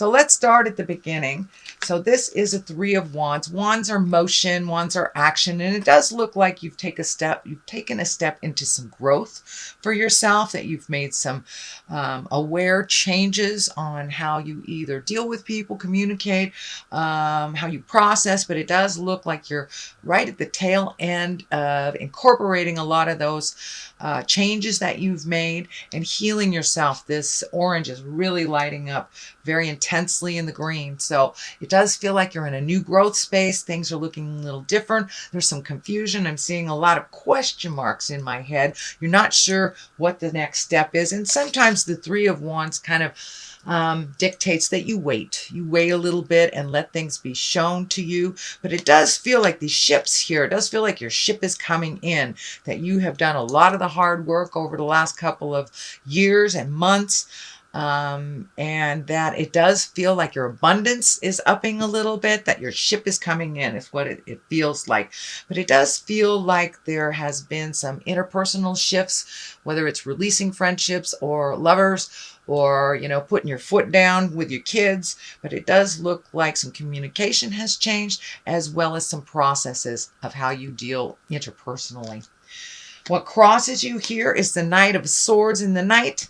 So let's start at the beginning. So this is a Three of Wands. Wands are motion, wands are action, and it does look like you've taken a step into some growth for yourself, that you've made some aware changes on how you either deal with people, communicate, how you process, but it does look like you're right at the tail end of incorporating a lot of those changes that you've made and healing yourself. This orange is really lighting up very intensely in the green. So it does feel like you're in a new growth space. Things are looking a little different. There's some confusion. I'm seeing a lot of question marks in my head. You're not sure what the next step is. And sometimes the Three of Wands kind of dictates that you wait. You wait a little bit and let things be shown to you. But it does feel like these ships here, it does feel like your ship is coming in, that you have done a lot of the hard work over the last couple of years and months. And that it does feel like your abundance is upping a little bit, that your ship is coming in is what it feels like. But it does feel like there has been some interpersonal shifts, whether it's releasing friendships or lovers, or, you know, putting your foot down with your kids. But it does look like some communication has changed, as well as some processes of how you deal interpersonally. What crosses you here is the Knight of Swords. In the Knight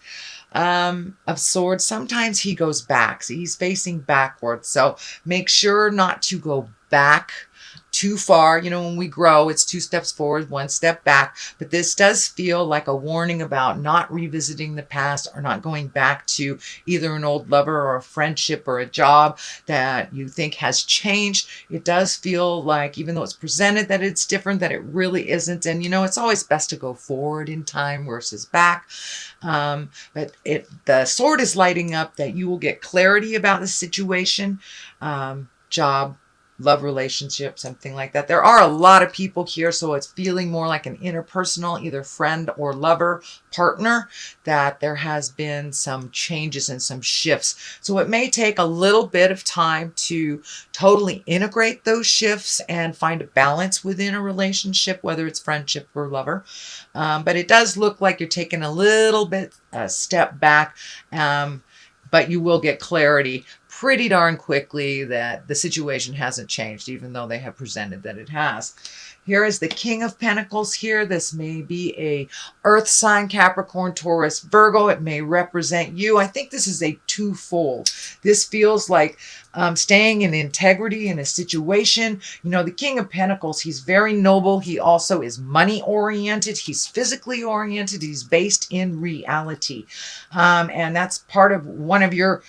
of Swords, sometimes he goes back. So he's facing backwards. So make sure not to go back too far. You know, when we grow, it's 2 steps forward, 1 step back. But this does feel like a warning about not revisiting the past, or not going back to either an old lover or a friendship or a job that you think has changed. It does feel like, even though it's presented that it's different, that it really isn't. And, you know, it's always best to go forward in time versus back. But the sword is lighting up that you will get clarity about the situation, job, love relationship, something like that. There are a lot of people here, so it's feeling more like an interpersonal, either friend or lover, partner, that there has been some changes and some shifts. So it may take a little bit of time to totally integrate those shifts and find a balance within a relationship, whether it's friendship or lover. But it does look like you're taking a little bit a step back, but you will get clarity pretty darn quickly that the situation hasn't changed, even though they have presented that it has. Here is the King of Pentacles here. This may be a earth sign, Capricorn, Taurus, Virgo. It may represent you. I think this is a twofold. This feels like staying in integrity in a situation. You know, the King of Pentacles, he's very noble. He also is money oriented. He's physically oriented. He's based in reality. And that's part of one of your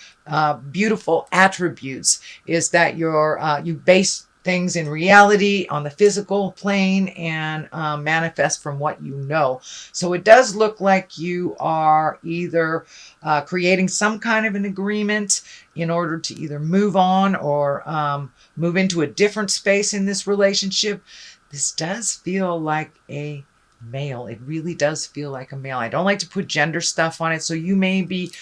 beautiful attributes, is that you base things in reality on the physical plane and manifest from what you know. So it does look like you are either creating some kind of an agreement in order to either move on or move into a different space in this relationship. This does feel like a male. It really does feel like a male. I don't like to put gender stuff on it. So you may be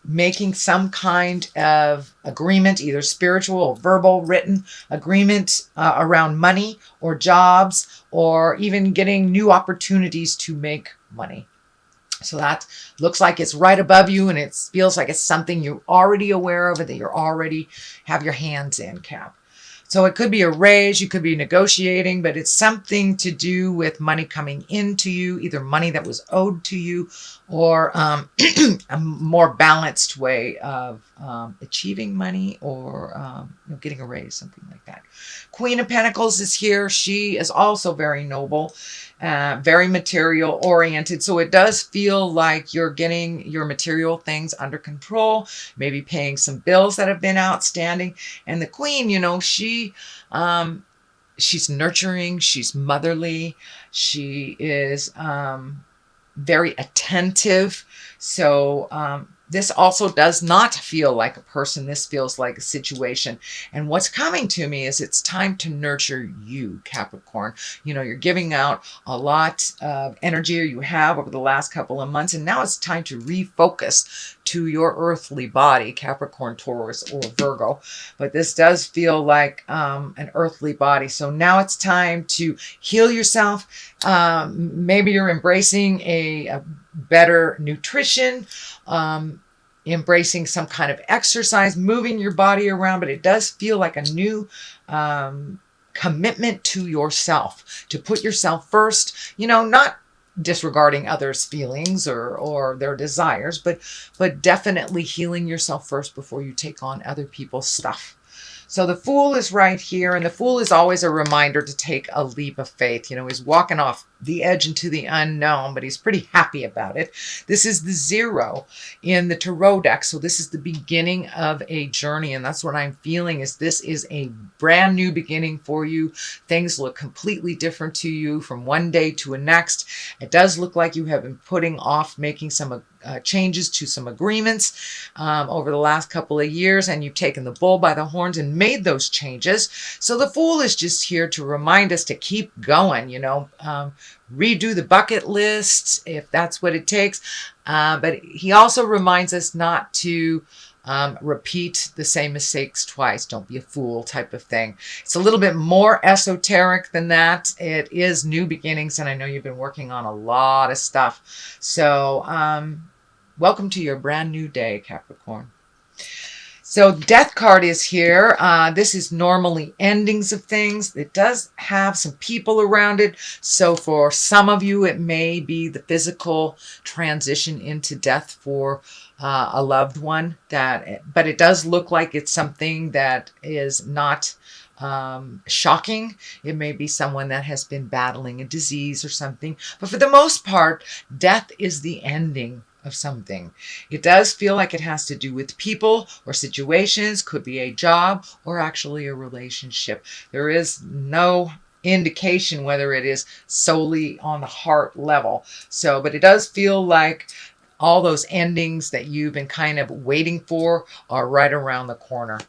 making some kind of agreement, either spiritual or verbal, written agreement around money or jobs, or even getting new opportunities to make money. So that looks like it's right above you, and it feels like it's something you're already aware of, that you're already have your hands in, Cap. So it could be a raise, you could be negotiating, but it's something to do with money coming into you, either money that was owed to you, or a more balanced way of achieving money, or getting a raise, something like that. Queen of Pentacles is here. She is also very noble, very material oriented. So it does feel like you're getting your material things under control, maybe paying some bills that have been outstanding. And the Queen, you know, she's nurturing, she's motherly, she is very attentive. So this also does not feel like a person. This feels like a situation. And what's coming to me is it's time to nurture you, Capricorn. You know, you're giving out a lot of energy, you have over the last couple of months, and now it's time to refocus to your earthly body, Capricorn, Taurus, or Virgo. But this does feel like an earthly body. So now it's time to heal yourself. Maybe you're embracing a better nutrition, embracing some kind of exercise, moving your body around, but it does feel like a new commitment to yourself, to put yourself first, not disregarding others' feelings or their desires, but definitely healing yourself first before you take on other people's stuff. So the Fool is right here, and the Fool is always a reminder to take a leap of faith. He's walking off the edge into the unknown, but he's pretty happy about it. This is the 0 in the tarot deck, so this is the beginning of a journey, and that's what I'm feeling is this is a brand new beginning for you. Things look completely different to you from one day to a next. It does look like you have been putting off making some changes to some agreements over the last couple of years, and you've taken the bull by the horns and made those changes. So the Fool is just here to remind us to keep going, redo the bucket list if that's what it takes. But he also reminds us not to repeat the same mistakes twice. Don't be a fool type of thing. It's a little bit more esoteric than that. It is new beginnings, and I know you've been working on a lot of stuff. So welcome to your brand new day, Capricorn. So Death card is here. This is normally endings of things. It does have some people around it. So for some of you, it may be the physical transition into death for a loved one. But it does look like it's something that is not shocking. It may be someone that has been battling a disease or something. But for the most part, death is the ending of something. It does feel like it has to do with people or situations, could be a job or actually a relationship. There is no indication whether it is solely on the heart level. But it does feel like all those endings that you've been kind of waiting for are right around the corner.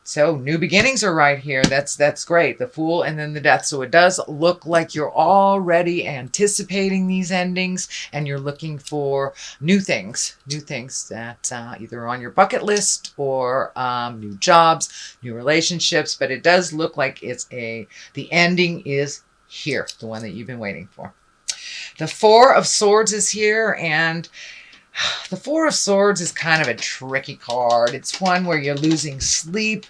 So new beginnings are right here. That's great. The Fool and then the Death. So it does look like you're already anticipating these endings and you're looking for new things that either on your bucket list or new jobs, new relationships. But it does look like the ending is here, the one that you've been waiting for. The 4 of Swords is here, and the 4 of Swords is kind of a tricky card. It's one where you're losing sleep.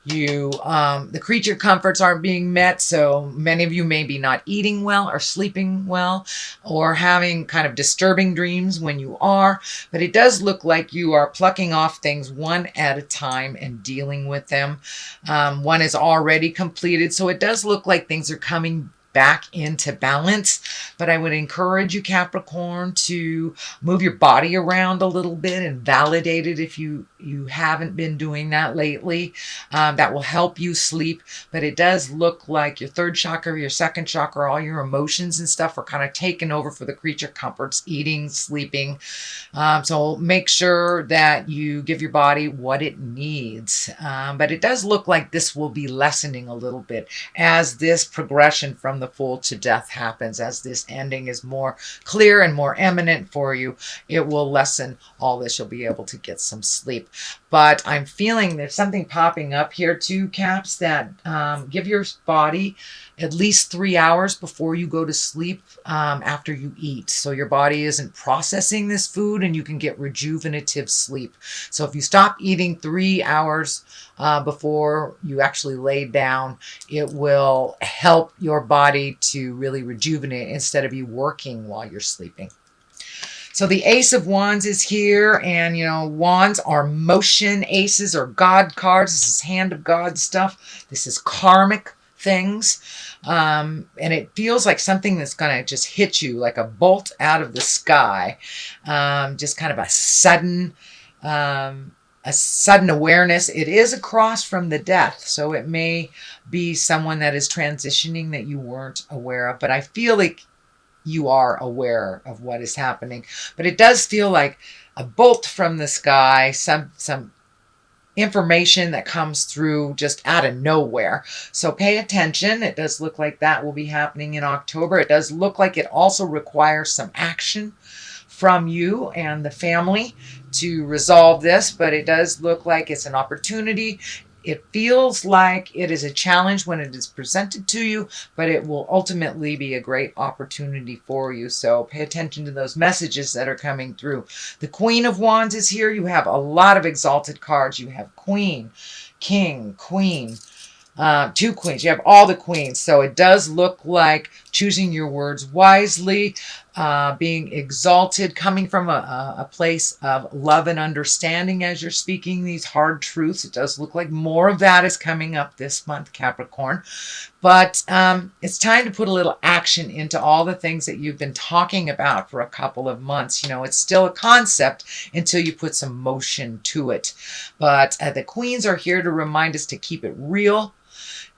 The creature comforts aren't being met, so many of you may be not eating well or sleeping well or having kind of disturbing dreams when you are. But it does look like you are plucking off things one at a time and dealing with them. One is already completed, so it does look like things are coming back into balance. But I would encourage you, Capricorn, to move your body around a little bit and validate it if you haven't been doing that lately. That will help you sleep. But it does look like your 3rd chakra, your 2nd chakra, all your emotions and stuff are kind of taken over for the creature comforts, eating, sleeping. So make sure that you give your body what it needs. But it does look like this will be lessening a little bit as this progression from the Fool to Death happens. As this ending is more clear and more eminent for you, it will lessen all this. You'll be able to get some sleep. But I'm feeling there's something popping up here too, Caps, that give your body at least 3 hours before you go to sleep after you eat. So your body isn't processing this food and you can get rejuvenative sleep. So if you stop eating 3 hours before you actually lay down, it will help your body to really rejuvenate instead of you working while you're sleeping. So the Ace of Wands is here, and wands are motion. Aces are God cards. This is hand of God stuff. This is karmic things. And it feels like something that's going to just hit you like a bolt out of the sky. Just kind of a sudden awareness. It is across from the Death, so it may be someone that is transitioning that you weren't aware of. But I feel like you are aware of what is happening. But it does feel like a bolt from the sky, some information that comes through just out of nowhere. So pay attention. It does look like that will be happening in October. It does look like it also requires some action from you and the family to resolve this, but it does look like it's an opportunity. It feels like it is a challenge when it is presented to you, but it will ultimately be a great opportunity for you. So pay attention to those messages that are coming through. The Queen of Wands is here. You have a lot of exalted cards. You have Queen, King, Queen. Two queens. You have all the queens. So it does look like choosing your words wisely, being exalted, coming from a place of love and understanding as you're speaking these hard truths. It does look like more of that is coming up this month, Capricorn. But it's time to put a little action into all the things that you've been talking about for a couple of months. You know, it's still a concept until you put some motion to it. But the queens are here to remind us to keep it real,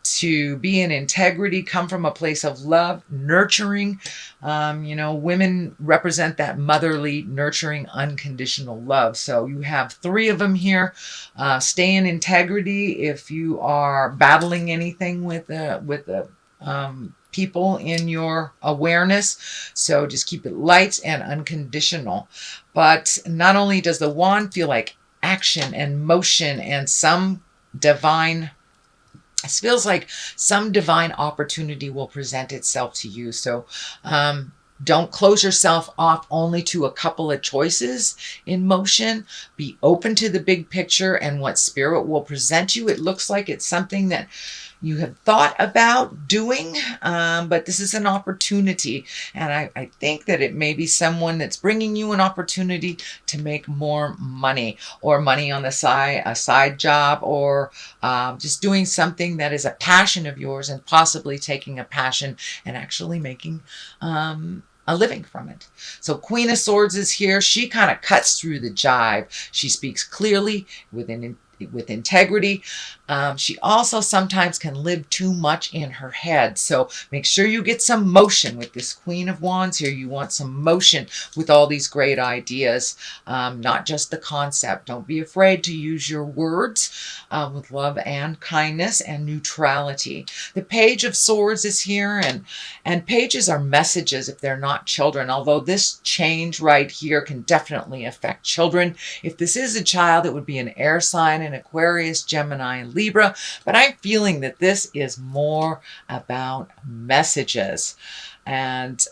to be in integrity, come from a place of love, nurturing. You know, women represent that motherly, nurturing, unconditional love. So you have three of them here. Stay in integrity if you are battling anything with the people in your awareness. So just keep it light and unconditional. But not only does the wand feel like action and motion and some divine, it feels like some divine opportunity will present itself to you. So don't close yourself off only to a couple of choices in motion. Be open to the big picture and what spirit will present you. It looks like it's something that you have thought about doing, but this is an opportunity. And I think that it may be someone that's bringing you an opportunity to make more money, or money on the side, a side job, or just doing something that is a passion of yours, and possibly taking a passion and actually making a living from it. So Queen of Swords is here. She kind of cuts through the jive. She speaks clearly with integrity. She also sometimes can live too much in her head. So make sure you get some motion with this Queen of Wands here. You want some motion with all these great ideas, not just the concept. Don't be afraid to use your words with love and kindness and neutrality. The Page of Swords is here, and pages are messages if they're not children, although this change right here can definitely affect children. If this is a child, it would be an air sign, an Aquarius, Gemini, and Libra, but I'm feeling that this is more about messages. And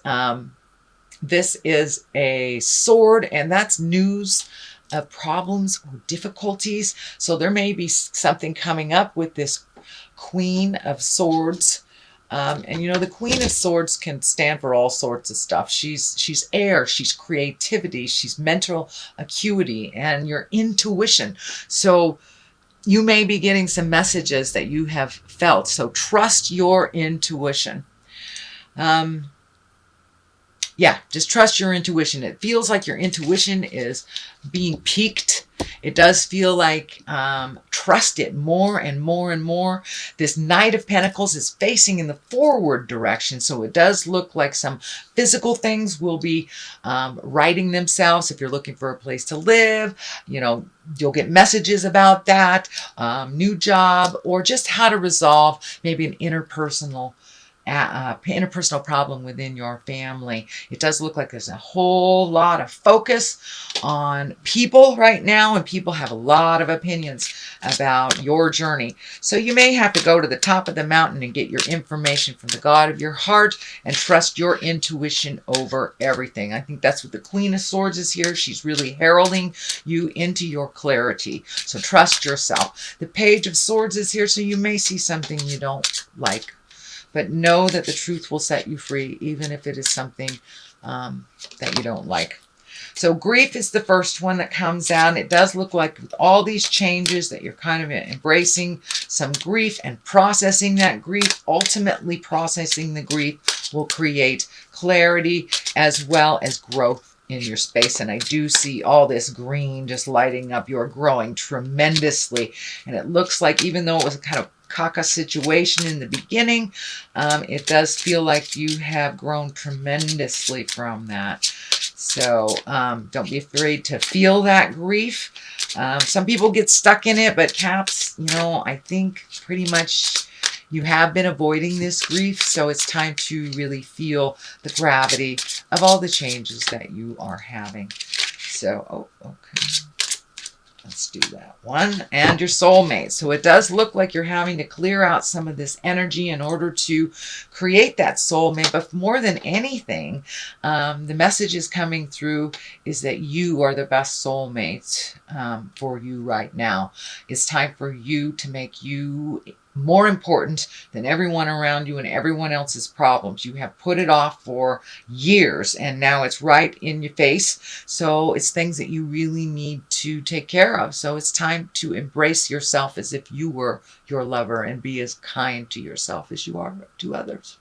this is a sword, and that's news of problems or difficulties. So there may be something coming up with this Queen of Swords. And you know, the Queen of Swords can stand for all sorts of stuff. She's air, she's creativity, she's mental acuity, and your intuition. So you may be getting some messages that you have felt. So trust your intuition. Yeah, just trust your intuition. It feels like your intuition is being piqued. It does feel like trust it more and more and more. This Knight of Pentacles is facing in the forward direction. So it does look like some physical things will be righting themselves. If you're looking for a place to live, you know, you'll get messages about that, new job, or just how to resolve maybe an interpersonal problem within your family. It does look like there's a whole lot of focus on people right now, and people have a lot of opinions about your journey. So you may have to go to the top of the mountain and get your information from the God of your heart and trust your intuition over everything. I think that's what the Queen of Swords is here. She's really heralding you into your clarity. So trust yourself. The Page of Swords is here, so you may see something you don't like, but know that the truth will set you free, even if it is something that you don't like. So grief is the first one that comes out. It does look like with all these changes that you're kind of embracing some grief and processing that grief. Ultimately, processing the grief will create clarity as well as growth in your space. And I do see all this green just lighting up. You're growing tremendously. And it looks like, even though it was a kind of caca situation in the beginning, it does feel like you have grown tremendously from that. So don't be afraid to feel that grief. Some people get stuck in it, but Caps, you know, I think pretty much you have been avoiding this grief. So it's time to really feel the gravity of all the changes that you are having. So, oh, okay. Let's do that one. And your soulmate. So it does look like you're having to clear out some of this energy in order to create that soulmate. But more than anything, the message is coming through is that you are the best soulmate for you right now. It's time for you to make you more important than everyone around you and everyone else's problems. You have put it off for years and now it's right in your face. So it's things that you really need to take care of. So it's time to embrace yourself as if you were your lover and be as kind to yourself as you are to others.